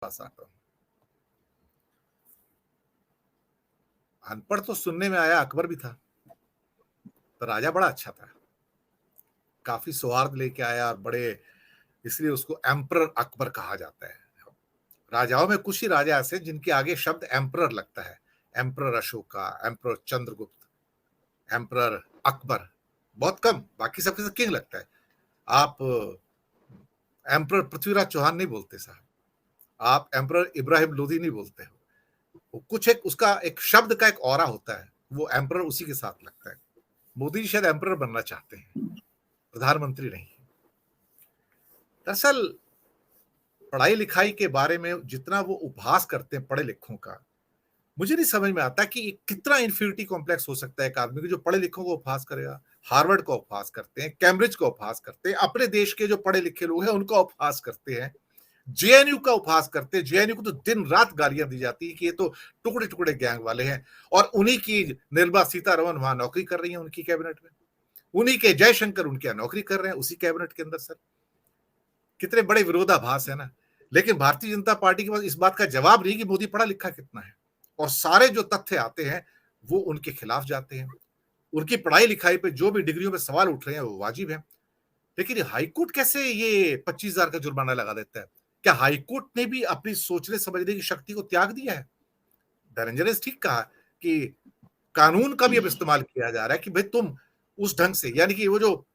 पास आता हूं। अनपढ़ तो सुनने में आया अकबर भी था, तो राजा बड़ा अच्छा था, काफी सौहार्द लेके आया और बड़े, इसलिए उसको एम्परर अकबर कहा जाता है। राजाओं में कुछ ही राजा ऐसे जिनके आगे शब्द एम्परर लगता है। Emperor Ashoka, emperor Chandragupta, emperor Akbar, बहुत कम, बाकी सबके साथ किंग लगता है। आप एम्परर पृथ्वीराज चौहान नहीं बोलते साहब, आप एम्परर इब्राहिम लोदी नहीं बोलते हो। कुछ एक उसका एक शब्द का एक ऑरा होता है, वो एम्परर उसी के साथ लगता है। मोदी जी शायद एम्परर बनना चाहते हैं, प्रधानमंत्री नहीं। दरअसल पढ़ाई लिखाई के बारे में जितना वो उपहास करते हैं पढ़े लिखों का, मुझे नहीं समझ में आता कि कितना इन्फीरिटी कॉम्प्लेक्स हो सकता है एक आदमी को जो पढ़े लिखों को उपहास करेगा। हार्वर्ड का उपहास करते हैं, कैम्ब्रिज का उपहास करते हैं, अपने देश के जो पढ़े लिखे लोग हैं उनका उपहास करते हैं, जेएनयू का उपहास करते हैं। जेएनयू को तो दिन रात गालियां दी जाती है कि ये तो टुकड़े टुकड़े गैंग वाले हैं, और उन्हीं की निर्मला सीतारमण वहां नौकरी कर रही है उनकी कैबिनेट में, उन्हीं के जयशंकर उनके यहाँ नौकरी कर रहे हैं उसी कैबिनेट के अंदर। सर कितने बड़े विरोधाभास है ना। लेकिन भारतीय जनता पार्टी के पास इस बात का जवाब नहीं कि मोदी पढ़ा लिखा कितना है, और सारे जो तथ्य आते हैं वो उनके खिलाफ जाते हैं। उनकी पढ़ाई लिखाई पे जो भी डिग्रियों पे सवाल उठ रहे हैं वो वाजिब है, लेकिन हाईकोर्ट कैसे ये 25,000 का जुर्माना लगा देता है? क्या हाईकोर्ट ने भी अपनी सोचने समझने की शक्ति को त्याग दिया है? धनंजय ने ठीक कहा कि कानून का भी अब इस्तेमाल किया जा रहा है कि भाई तुम उस ढंग से, यानी कि वो जो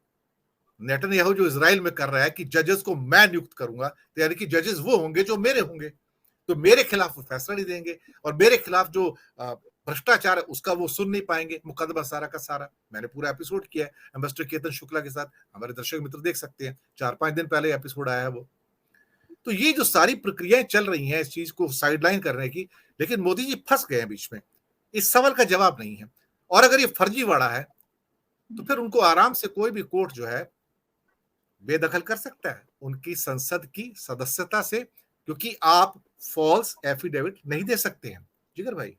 नेतन्याहू जो इजराइल में कर रहा है कि जजेस को मैं नियुक्त करूंगा, तो यानी कि जजेस वो होंगे जो मेरे होंगे, तो मेरे खिलाफ वो फैसला नहीं देंगे, और मेरे खिलाफ जो भ्रष्टाचार है उसका वो सुन नहीं पाएंगे। मुकदमा सारा का सारा मैंने पूरा एपिसोड किया है एम्बेसडर केतन शुक्ला के साथ, हमारे दर्शक मित्र देख सकते हैं, 4-5 दिन पहले एपिसोड आया है वो। तो ये जो सारी प्रक्रियाएं चल रही हैं इस चीज को साइडलाइन करने की, लेकिन मोदी जी फंस गए हैं बीच में, इस सवाल का जवाब नहीं है। और अगर ये फर्जीवाड़ा है तो फिर उनको आराम से कोई भी कोर्ट जो है बेदखल कर सकता है उनकी संसद की सदस्यता से, क्योंकि आप फॉल्स एफिडेविट नहीं दे सकते हैं। जिगर भाई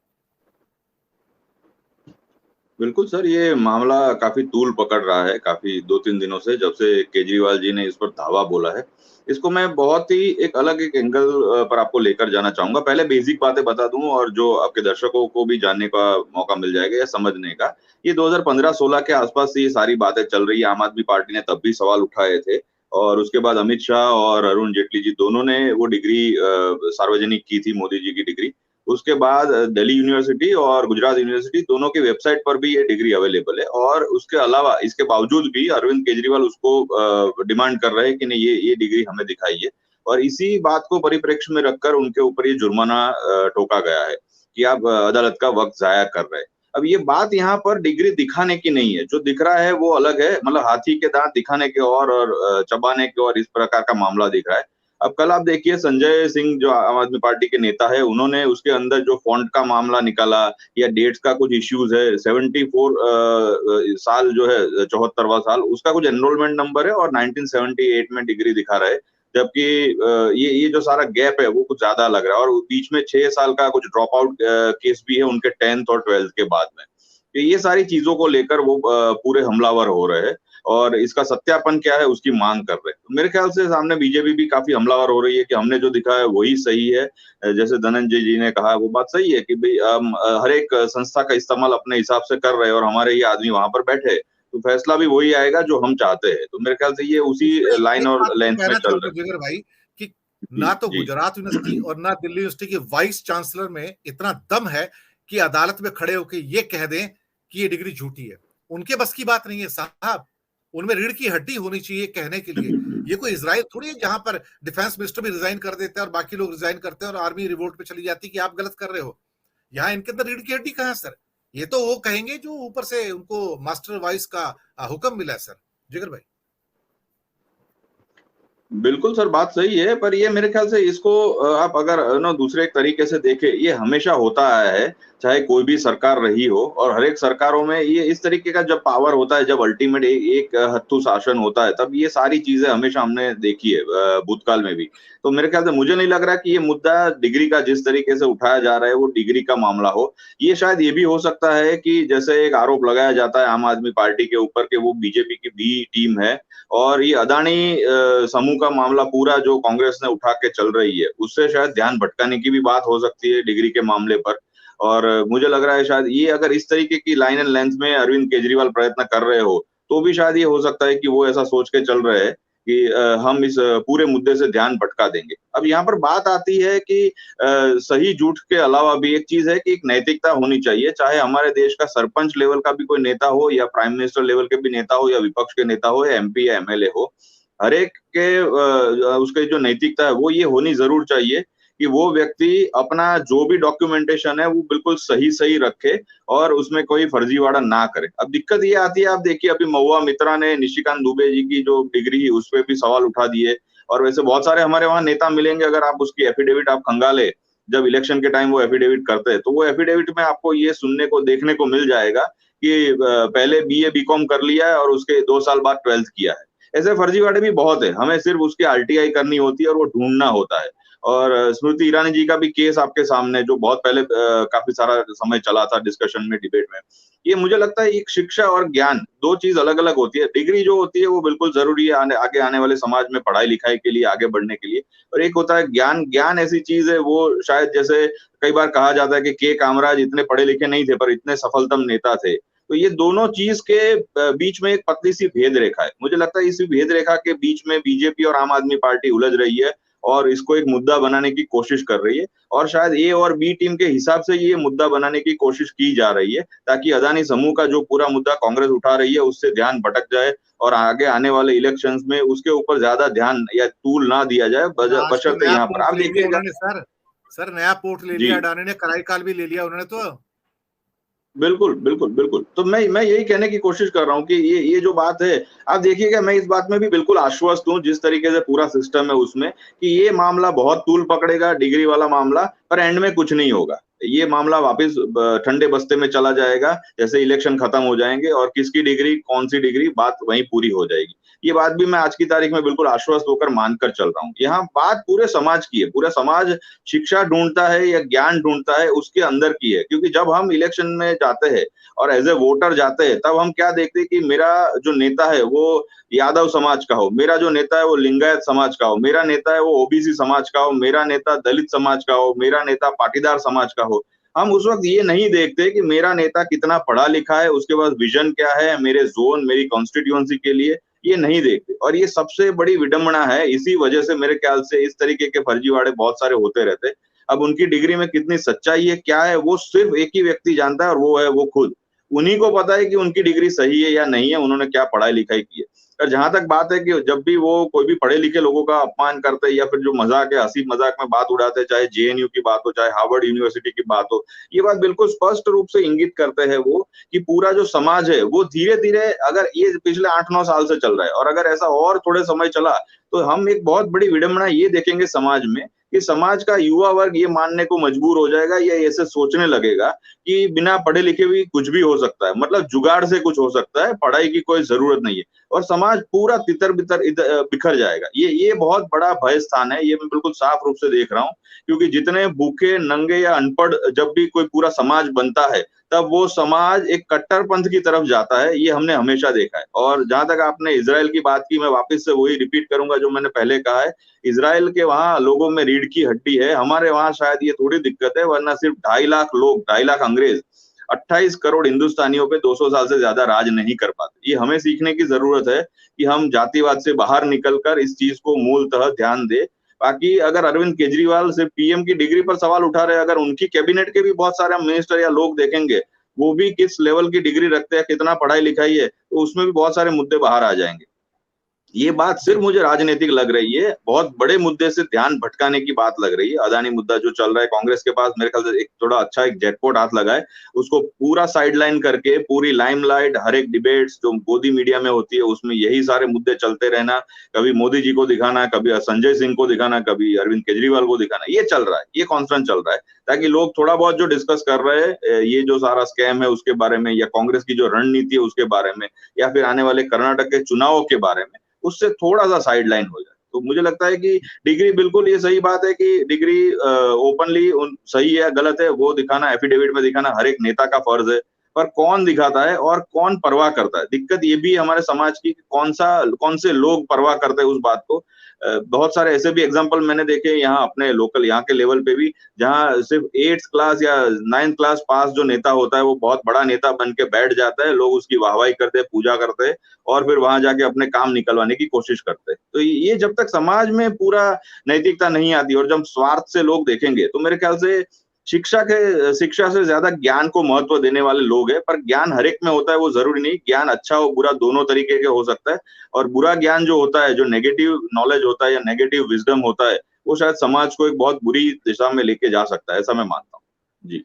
बिल्कुल सर, ये मामला काफी तूल पकड़ रहा है काफी 2-3 दिनों से, जब से केजरीवाल जी ने इस पर धावा बोला है। इसको मैं बहुत ही एक एंगल पर आपको लेकर जाना चाहूंगा। पहले बेसिक बातें बता दूं और जो आपके दर्शकों को भी जानने का मौका मिल जाएगा या समझने का। ये 2015-16 के आसपास से ये सारी बातें चल रही है। आम आदमी पार्टी ने तब भी सवाल उठाए थे, और उसके बाद अमित शाह और अरुण जेटली जी दोनों ने वो डिग्री सार्वजनिक की थी, मोदी जी की डिग्री। उसके बाद दिल्ली यूनिवर्सिटी और गुजरात यूनिवर्सिटी दोनों की वेबसाइट पर भी ये डिग्री अवेलेबल है, और उसके अलावा इसके बावजूद भी अरविंद केजरीवाल उसको डिमांड कर रहे हैं कि नहीं, ये डिग्री हमें दिखाइए। और इसी बात को परिप्रेक्ष्य में रखकर उनके ऊपर ये जुर्माना ठोका गया है कि आप अदालत का वक्त जाया कर रहे हैं। अब ये बात यहाँ पर डिग्री दिखाने की नहीं है, जो दिख रहा है वो अलग है, मतलब हाथी के दांत दिखाने के और चबाने के और इस प्रकार का मामला दिख रहा है। अब कल आप देखिए संजय सिंह जो आम आदमी पार्टी के नेता है, उन्होंने उसके अंदर जो फॉन्ट का मामला निकाला या डेट्स का कुछ इश्यूज है, 74 साल जो है 74वां साल, उसका कुछ एनरोलमेंट नंबर है और 1978 में डिग्री दिखा रहा है, जबकि ये जो सारा गैप है वो कुछ ज्यादा लग रहा है, और बीच में 6 साल का कुछ ड्रॉप आउट केस भी है उनके 10th और 12th के बाद में। तो ये सारी चीजों को लेकर वो पूरे हमलावर हो रहे हैं, और इसका सत्यापन क्या है उसकी मांग कर रहे हैं। तो मेरे ख्याल से सामने बीजेपी भी काफी हमलावर हो रही है कि हमने जो दिखा है वही सही है। जैसे धनंजय जी ने कहा वो बात सही है कि भाई हम हर एक संस्था का इस्तेमाल अपने हिसाब से कर रहे हैं, और हमारे ये आदमी वहां पर बैठे, तो फैसला भी वही आएगा जो हम चाहते हैं। तो मेरे ख्याल से ये उसी इसमें लाइन एक और बात मैं लेंथ में कहना चल चाहूंगा रहे जिगर भाई कि हैं। ना तो जी गुजरात यूनिवर्सिटी और ना दिल्ली यूनिवर्सिटी के वाइस चांसलर में इतना दम है कि अदालत में खड़े होकर ये कह दें कि ये डिग्री झूठी है। उनके बस की बात नहीं है साहब, उनमें रीढ़ की हड्डी होनी चाहिए कहने के लिए। ये कोई इजराइल थोड़ी है जहां पर डिफेंस मिनिस्टर भी रिजाइन कर देते हैं और बाकी लोग रिजाइन करते हैं और आर्मी रिवोल्ट पे चली जाती है कि आप गलत कर रहे हो। यहाँ इनके अंदर रीढ़ की हड्डी कहाँ है सर? ये तो वो कहेंगे जो ऊपर से उनको मास्टर वाइस का हुक्म मिला है सर। जिगर भाई बिल्कुल सर, बात सही है, पर ये मेरे ख्याल से इसको आप अगर ना दूसरे एक तरीके से देखें, ये हमेशा होता आया है, चाहे कोई भी सरकार रही हो, और हर एक सरकारों में ये इस तरीके का जब पावर होता है, जब अल्टीमेट एक हत्थू शासन होता है, तब ये सारी चीजें हमेशा हमने देखी है भूतकाल में भी। तो मेरे ख्याल से मुझे नहीं लग रहा कि ये मुद्दा डिग्री का जिस तरीके से उठाया जा रहा है वो डिग्री का मामला हो। ये शायद ये भी हो सकता है कि जैसे एक आरोप लगाया जाता है आम आदमी पार्टी के ऊपर कि वो बीजेपी की बी टीम है, और ये अदानी समूह का मामला पूरा जो कांग्रेस ने उठा के चल रही है, उससे शायद ध्यान भटकाने की भी बात हो सकती है डिग्री के मामले पर। और मुझे लग रहा है शायद ये अगर इस तरीके की लाइन एंड लेंथ में अरविंद केजरीवाल प्रयत्न कर रहे हो, तो भी शायद ये हो सकता है कि वो ऐसा सोच के चल रहे हैं कि हम इस पूरे मुद्दे से ध्यान भटका देंगे। अब यहाँ पर बात आती है कि सही झूठ के अलावा भी एक चीज़ है कि एक नैतिकता होनी चाहिए, चाहे हमारे देश का सरपंच लेवल का भी कोई नेता हो या प्राइम मिनिस्टर लेवल के भी नेता हो या विपक्ष के नेता हो या एमपी या एमएलए हो। हर एक के उसकी जो नैतिकता है वो ये होनी ज़रूर चाहिए कि वो व्यक्ति अपना जो भी डॉक्यूमेंटेशन है वो बिल्कुल सही-सही रखे और उसमें कोई फर्जीवाड़ा ना करे। अब दिक्कत ये आती है, आप देखिए अभी महुआ मित्रा ने निशिकांत दुबे जी की जो डिग्री उस पे भी सवाल उठा दिए और वैसे बहुत सारे हमारे वहाँ नेता मिलेंगे, अगर आप उसकी एफिडेविट आप खंगाले, जब इलेक्शन के टाइम वो एफिडेविट करते हैं, तो वो एफिडेविट में आपको ये सुनने को देखने को मिल जाएगा कि पहले बीए बीकॉम कर लिया है और उसके 2 साल बाद 12th किया है। ऐसे फर्जीवाड़े भी बहुत है, हमें सिर्फ उसकी आरटीआई करनी होती है और वो ढूँढना होता है। और स्मृति ईरानी जी का भी केस आपके सामने जो बहुत पहले काफ़ी सारा समय चला था डिस्कशन में, डिबेट में। ये मुझे लगता है एक शिक्षा और ज्ञान 2 चीज़ अलग-अलग होती है। डिग्री जो होती है वो बिल्कुल ज़रूरी है आगे आने वाले समाज में पढ़ाई-लिखाई के लिए, आगे बढ़ने के लिए। और एक होता है ज्ञान, ज्ञान ऐसी चीज़ है वो शायद जैसे कई बार कहा जाता है कि के कामराज इतने पढ़े-लिखे नहीं थे पर इतने सफलतम नेता थे। तो ये दोनों चीज़ के बीच में एक पतली-सी भेद रेखा है। मुझे लगता है इसी भेद रेखा के बीच में बीजेपी और आम आदमी पार्टी उलझ रही है और इसको एक मुद्दा बनाने की कोशिश कर रही है और शायद ए और बी टीम के हिसाब से ये मुद्दा बनाने की कोशिश की जा रही है, ताकि अदानी समूह का जो पूरा मुद्दा कांग्रेस उठा रही है, उससे ध्यान भटक जाए और आगे आने वाले इलेक्शंस में उसके ऊपर ज़्यादा ध्यान या तूल ना दिया जाए आज तो बशर्ते नया यहाँ पर पोर्ट आप ले लिया देखिएगा। उन्होंने सर। सर नया पोर्ट ले लिया जी। अडानी ने, कराईकाल भी ले लिया उन्होंने तो। बिल्कुल, बिल्कुल, बिल्कुल। तो मैं यही कहने की कोशिश कर रहा हूँ कि ये जो बात है, आप देखिएगा मैं इस बात में भी बिल्कुल आश्वस्त हूँ जिस तरीके से पूरा सिस्टम है उसमें, कि ये मामला बहुत तूल पकड़ेगा डिग्री वाला मामला, पर एंड में कुछ नहीं होगा। ये मामला वापस ठंडे बस्ते में चला जाएगा, जैसे इलेक्शन खत्म हो जाएँगे और किसकी डिग्री, कौन-सी डिग्री, बात वहीं पूरी हो जाएगी। ये बात भी मैं आज की तारीख में बिल्कुल आश्वस्त होकर मानकर चल रहा हूँ। यहाँ बात पूरे समाज की है, पूरा समाज शिक्षा ढूँढता है या ज्ञान ढूँढता है उसके अंदर की है, क्योंकि जब हम इलेक्शन में जाते हैं और एज़ अ वोटर जाते हैं, तब हम क्या देखते हैं कि मेरा जो नेता है वो यादव समाज का हो, मेरा जो नेता है वो लिंगायत समाज का हो, मेरा नेता है वो ओबीसी समाज का हो, मेरा नेता दलित समाज का हो, मेरा नेता पाटीदार समाज का हो। हम उस वक़्त ये नहीं देखते कि मेरा नेता कितना पढ़ा-लिखा है, उसके पास विज़न क्या है मेरे ज़ोन, मेरी कॉन्स्टिट्यूएंसी के लिए, ये नहीं देखते और ये सबसे बड़ी विडंबना है। इसी वजह से मेरे ख्याल से इस तरीके के फर्जीवाड़े बहुत सारे होते रहते हैं। अब उनकी डिग्री में कितनी सच्चाई है, क्या है, वो सिर्फ़ एक ही व्यक्ति जानता है और वो है वो खुद। उन्हीं को पता है कि उनकी डिग्री सही है या नहीं है, उन्होंने क्या पढ़ाई-लिखाई की है। और जहाँ तक बात है कि जब भी वो कोई भी पढ़े-लिखे लोगों का अपमान करते हैं या फिर जो मज़ाक है, हँसी-मज़ाक में बात उड़ाते हैं, चाहे जेएनयू की बात हो, चाहे हार्वर्ड यूनिवर्सिटी की बात हो, ये बात बिल्कुल स्पष्ट रूप से इंगित करते हैं वो कि पूरा जो समाज है, वो धीरे-धीरे, अगर ये पिछले 8-9 साल से चल रहा है और अगर ऐसा और थोड़े समय चला, तो हम एक बहुत बड़ी विडंबना ये देखेंगे समाज में कि समाज का युवा वर्ग ये मानने को मजबूर हो जाएगा या ऐसे सोचने लगेगा कि बिना पढ़े लिखे भी कुछ भी हो सकता है, मतलब जुगाड़ से कुछ हो सकता है, पढ़ाई की कोई ज़रूरत नहीं है और समाज पूरा तितर-बितर बिखर जाएगा। ये बहुत बड़ा भय स्थान है, ये मैं बिल्कुल साफ रूप से देख रहा हूँ, क्योंकि जितने भूखे, नंगे या अनपढ़ जब भी कोई पूरा समाज बनता है, तब वो समाज एक कट्टरपंथ की तरफ जाता है, ये हमने हमेशा देखा है। और जहाँ तक आपने इज़राइल की बात की, मैं वापस से वही रिपीट करूँगा जो मैंने पहले कहा है, इज़राइल के वहाँ लोगों में रीढ़ की हड्डी है, हमारे वहाँ शायद ये थोड़ी दिक्कत है, वरना सिर्फ 2.5 लाख लोग, 2.5 लाख अंग्रेज़, 28 करोड़ हिंदुस्तानियों पे 200 साल से ज़्यादा राज नहीं कर पाते। ये हमें सीखने की ज़रूरत है कि हम जातिवाद से बाहर निकल कर इस चीज़ को मूलतः ध्यान दें। बाकी अगर अरविंद केजरीवाल सिर्फ पीएम की डिग्री पर सवाल उठा रहे हैं, अगर उनकी कैबिनेट के भी बहुत सारे मिनिस्टर या लोग देखेंगे, वो भी किस लेवल की डिग्री रखते हैं, कितना पढ़ाई-लिखाई है, तो उसमें भी बहुत सारे मुद्दे बाहर आ जाएँगे। ये बात जी। सिर्फ मुझे राजनीतिक लग रही है, बहुत बड़े मुद्दे से ध्यान भटकाने की बात लग रही है। अदानी मुद्दा जो चल रहा है, कांग्रेस के पास मेरे ख्याल से एक थोड़ा अच्छा एक जैकपॉट हाथ लगा है। उसको पूरा साइडलाइन करके, पूरी लाइमलाइट, हर एक डिबेट्स जो गोदी मीडिया में होती है, उसमें यही सारे मुद्दे चलते रहना। कभी मोदी जी को दिखाना, कभी संजय सिंह को दिखाना, कभी अरविंद केजरीवाल को दिखाना, ये चल रहा है, ये कॉन्फ्रेंस चल रहा है। ताकि लोग थोड़ा बहुत जो डिस्कस कर रहे हैं, ये जो सारा स्कैम है उसके बारे में या कांग्रेस की जो रणनीति है उसके बारे में या फिर आने वाले कर्नाटक के चुनावों के बारे में, उससे थोड़ा-सा साइडलाइन हो जाए। तो मुझे लगता है कि डिग्री, बिल्कुल ये सही बात है कि डिग्री ओपनली उन सही है, गलत है, वो दिखाना, एफिडेविट में दिखाना हर एक नेता का फर्ज़ है। पर कौन दिखाता है और कौन परवाह करता है? दिक्कत ये भी है हमारे समाज की, कौन से लोग परवाह करते हैं उस बात को। बहुत सारे ऐसे भी एग्जाम्पल मैंने देखे यहाँ अपने लोकल यहाँ के लेवल पे भी, जहाँ सिर्फ 8th क्लास या 9th क्लास पास जो नेता होता है वो बहुत बड़ा नेता बन के बैठ जाता है, लोग उसकी वाहवाही करते हैं, पूजा करते हैं और फिर वहां जाके अपने काम निकलवाने की कोशिश करते हैं। तो ये जब तक समाज में पूरा नैतिकता नहीं आती और जब स्वार्थ से लोग देखेंगे तो मेरे ख्याल से शिक्षा से ज्यादा ज्ञान को महत्व देने वाले लोग हैं। पर ज्ञान हर एक में होता है वो जरूरी नहीं, ज्ञान अच्छा और बुरा दोनों तरीके के हो सकता है। और बुरा ज्ञान जो होता है, जो नेगेटिव नॉलेज होता है या नेगेटिव विजडम होता है, वो शायद समाज को एक बहुत बुरी दिशा में लेके जा सकता है, ऐसा मैं मानता हूँ। जी।